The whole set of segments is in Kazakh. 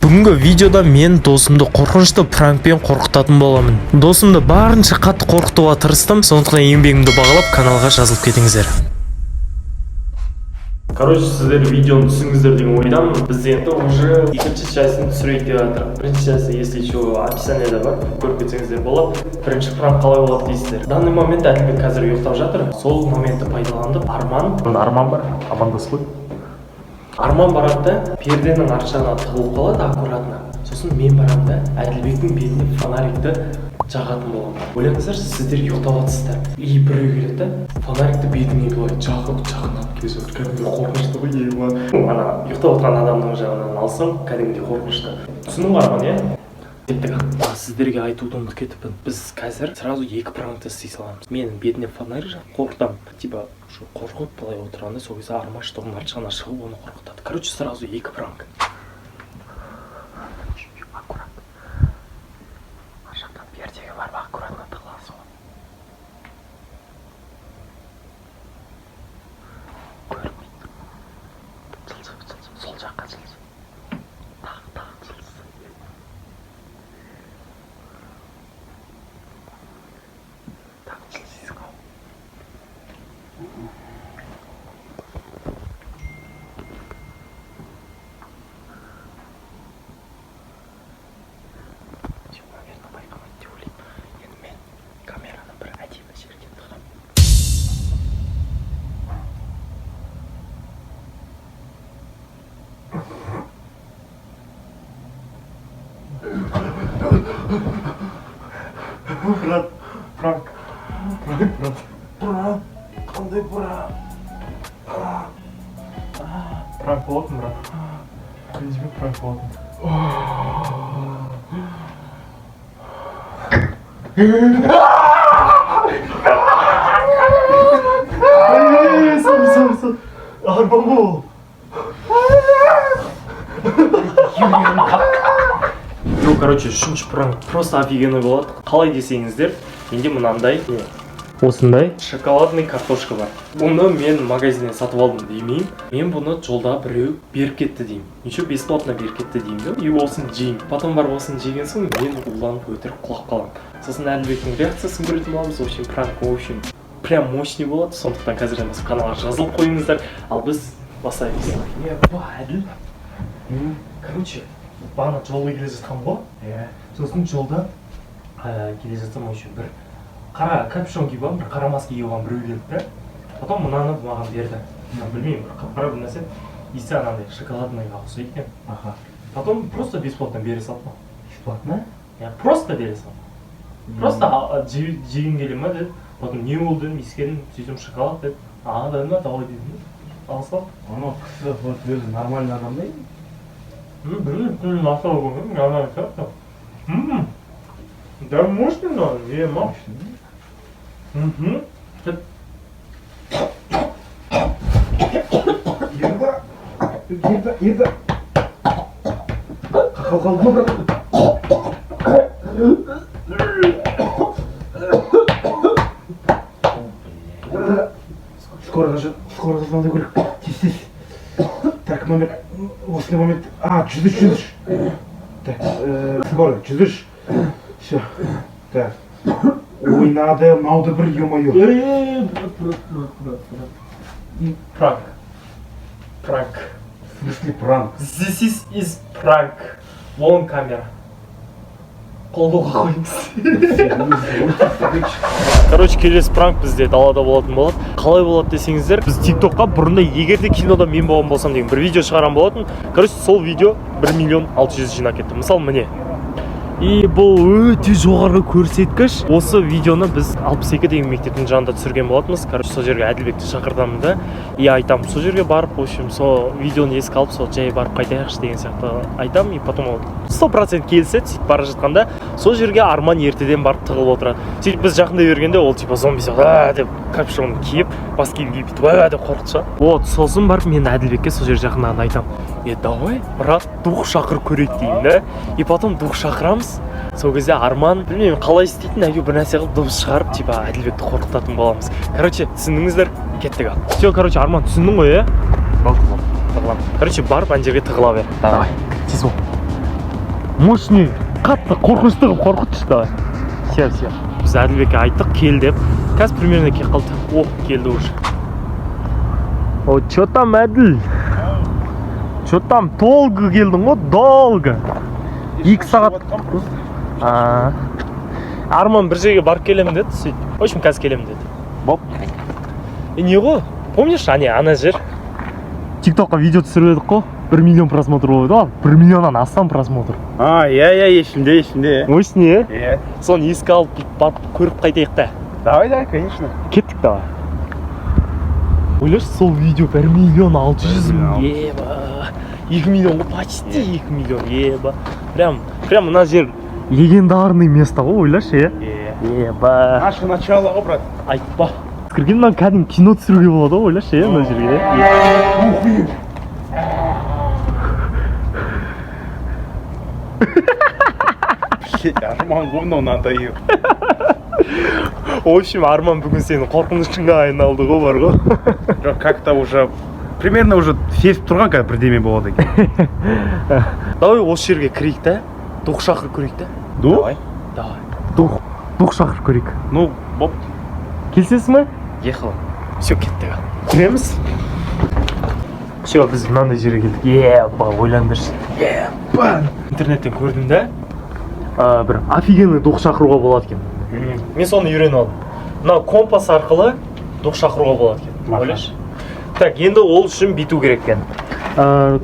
Бүгінгі видеода мен досымды қорқынышты пранкпен қорқытатын боламын. Досымды барынша қатты қорқытуға тырыстым, сондықтан еңбегімді бағалап каналға жазылып кетіңіздер. Короче, сіздер видеоны түсіңіздер деген ойдамын. Біз енді уже екінші частьын түсірейік деп жатыр. Бірінші часть, если что, описаниеда бар, көріп кетсеңіздер болады. Бірінші пранк қалай болады дейсіздер. Данный момент Әділбек қазір ұйықтап жатыр. Сол моментті пайдаланып Арман бар, амандасып қой. Арман барады да перденің арт жағына тығылып қалады аккуратно. Сосын мен барамын да Әділбектің бетіне фонарикті жағатын боламын. Ойлаңыздар, сіздер ұйықтап жатсыздар. И біреу келеді да фонарикті бетіңе былай жақындап келе жатыр. Кәдімгідей қорқынышты ғой ема. Ана ұйықтап жатқан адамның жағынан алсам, кәдімгідей қорқынышты. Түсіндің ғой Арман, иә? Сіздерге айтуды ұмытып кетіппін. Біз қазір сразу екі пранкты істей саламыз. Менің бетіне фонарик жағып қорқытамын. Типа қорқып былай отырғанда сол кезде Арман штоғын арт жағына шығып оны қорқытады. Короче, сразу екі пранк. Аккуратно. Ар жақтан пердеге барып аккуратно тығыласың ғой. Көрмейді. Жылжы. Сол жаққа жылжы. Тағы жылжы. Брат, пранк. Қандай пранк? Пранк болатын, брат. Ренжіме пранк болатын. Сон. Арман бол. Короче, үшінші пранк просто офигенный болады. Қалай десеңіздер, менде мынандай осындай шоколадный картошка бар. Бұны мен магазиннен сатып алдым деймін. Мен бұны жолда біреу беріп кетті деймін. Ничего бесплатно беріп кетті деймін. И осын жеймін. Потом барып осын жеген соң мен уланып өтіріп құлап қаламын. Сосын Әділбектің реакциясын көретін боламыз. В общем, пранк, в общем, прям мощный болады. Сондықтан қазірден басып каналға жазылып қойыңыздар. Ал біз бастаймыз. Әділ. Короче, бағана жолға келе жатқан ғой. Сосын жолда келе жатсам очень бір қара капюшон киіп алған, бір қара маска киіп алған біреу келді да. Потом мынаны маған берді. Білмеймін, бір қап-қара бір нәрсе. Иісі анандай шоколадныйға ұқсайды екен. Потом просто бесплатно бере салды. Бесплатно? Просто бере салды. Просто жегің келе ма деді. Потом не болды дедім, иіскедім, сөйтсем шоколад деді. Деді ма, давай дедім. Ал салды. Анау кісі вот өзі нормальный адам да? Білмеймін, асау көргенім, нормальный сияқты. Да мощный, но не мощный. Ерді. Қақал қалды ма, брат? Скоро звондай керек. Тез. Так, номер, осындай момент. 103. Так, скоро, 103. Все. Так. Ой, надо бір ё-моё. Брат. Пранк. В смысле пранк? This is prank. Вон камера. Қолға қойыңыз. Короче, келесі пранк бізде далада болатын болады. Қалай болады десеңіздер, біз тиктокқа бұрында егерде кинода мен болған болсам деген бір видео шығарам болатын. Короче, сол видео 1 600 000 жинап кетті. Мысалы, міне. И бұл өте жоғары көрсеткіш. Осы видеоны біз 62 деген мектептің жанында түсірген болатынбыз. Короче, сол жерге Әділбекті шақыртамын да. И айтамын, сол жерге барып, в общем, сол видеоны еске алып, сол жай барып қайтайықшы деген сияқты айтамын. И потом ол 100% келіседі, сөйтіп бара жатқанда, сол жерге Арман ертеден барып тығылып отырады. Сөйтіп біз жақындай бергенде, ол типа зомби сияқты деп капюшон киіп, бас киім киіп деп қорқытса. Вот, сосын барып мен Әділбекке сол жерге жақындағанда айтамын. Давай, брат, дух шақыр көрейік деймін да. И потом дух шақырамыз. Сол кезде Арман, білмеймін, қалай істейтін, әйтеуір бір нәрсе қылып дыбыс шығарып, типа Әділбекті қорқытатын боламыз. Короче, түсіндіңіздер? Кеттік. Все, короче, Арман, түсіндің ғой, иә? Тығылам. Короче, барып ана жерге тығыла бер. Давай. Тез бол. мощный қатты қорқынышты қылып қорқытшы давай. Все. Біз Әділбекке айттық кел деп. Қазір примерно келіп қалды. О, келді уже. О, чё там Әділ? Чё там долго келдің ғой, долго. 2 сағат. Арман бір жерге барып келемін деді, сөйтіп. В общем, қазір келемін деді. Боп. Не ғой? Помнишь, ана жер? TikTokқа видео түсіріп едік қой. 1 миллион просмотр болды ғой. 1 миллионнан астам просмотр. Иә, есімде. Мощный, Иә. Соны еске алып барып көріп қайтайық та. Давай, конечно. Кеттік давай. Ойлашы, сол видео 1 миллион 600 мың. Еба. 2 миллион ғой, почти 2 миллион. Еба. Прям мына жер легендарный место ғой, ойлашы, Еба. Наше начало ғой, брат. Айтпа. Кіргеннен кәдімгі кино түсіруге болады ғой, ойлашы, мына жерге. Арман говно надоел. В общем, Арман бүгін сенің қорқынышыңа айналды ғой, бар ғой. Жоқ, как-то уже примерно уже сезіп тұрған қазір бірдеме болады екен. Давай осы жерге кірейік та. Дух шақырып көрейік та. Давай. Дух шақырып көрейік. Ну, боп. Келсесің ме? Ехал. Все, кеттік. Кіреміз? Все, біз мынандай жерге келдік. Еба, ойландыршы. Еба. Интернеттен көрдім да. Бір офигенный дух шақыруға болады екен. Мен соны үйреніп алдым. Мына компас арқылы дух шақыруға болады екен. Ойлашы. Так, енді ол үшін бүйту керек екен.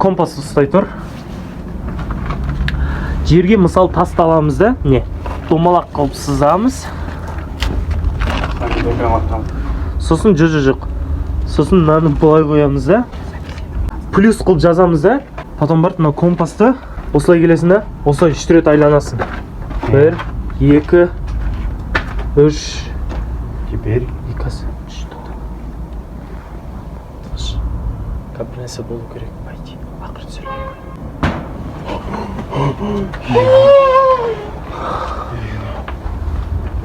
Компас ұстай тұр. Жерге мысал тас табамыз да, не? Домалақ қылып сызамыз. Сосын жоқ. Сосын мынаны былай қоямыз да. Плюс қылып жазамыз да. Потом барып мына компасты осылай келесің да, осылай 3 рет айланасың. 1, 2, 3. Теперь. Как бір нәрсе болу керек, пойти. Ақыры түсір.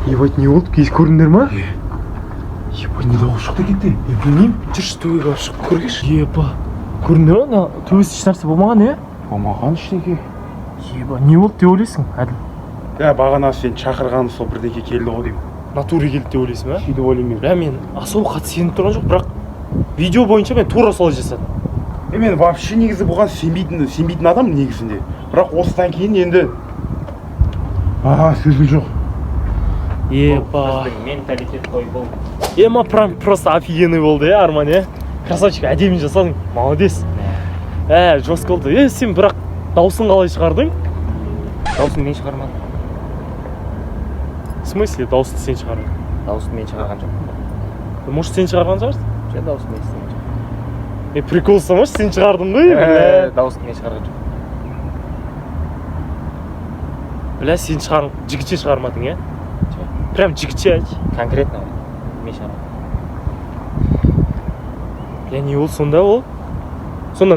Ебать, не болды, кейс көріндер ма? Ебать, не дауыс шықты кетті. Білмеймін, жүрші төбеге шығып көргеш. Еба. Көріндер ма? Төбесі еш нәрсе болмаған, Болмаған ештеңе. Еба, не болды деп ойлайсың, Әділ? Бағана сен шақырған сол бірдеңе келді ғой деймін. Натуре келді деп ойлайсың ба? Сөйтіп ойлаймын мен. Мен асау қатты сеніп тұрған жоқ, бірақ видео бойынша мен тура солай жасадым. Мен вообще негізі бұған сенбейтін адам негізінде. Бірақ осыдан кейін енді сөзім жоқ. Еба. Біздің менталитет қой бұл. Ема просто офигенный болды, Арман, Красавчик, әдемі жасадың, молодец. Жестко болды. Сен бірақ дауысын қалай шығардың? Дауысын мен шығармадым. В смысле, дауысты сен шығардың? Дауысын мен шығарған жоқ. Может, сен шығарған шығарсың? Жоқ, дауысын мен істеген жоқ. Приколсың, может, сен шығардың ғой? Дауысын мен шығарған жоқ. Бля, сен жігітше шығармадың, Прям жігітше айт. Конкретно мен шығармадым. Не ол сонда ол? Сонда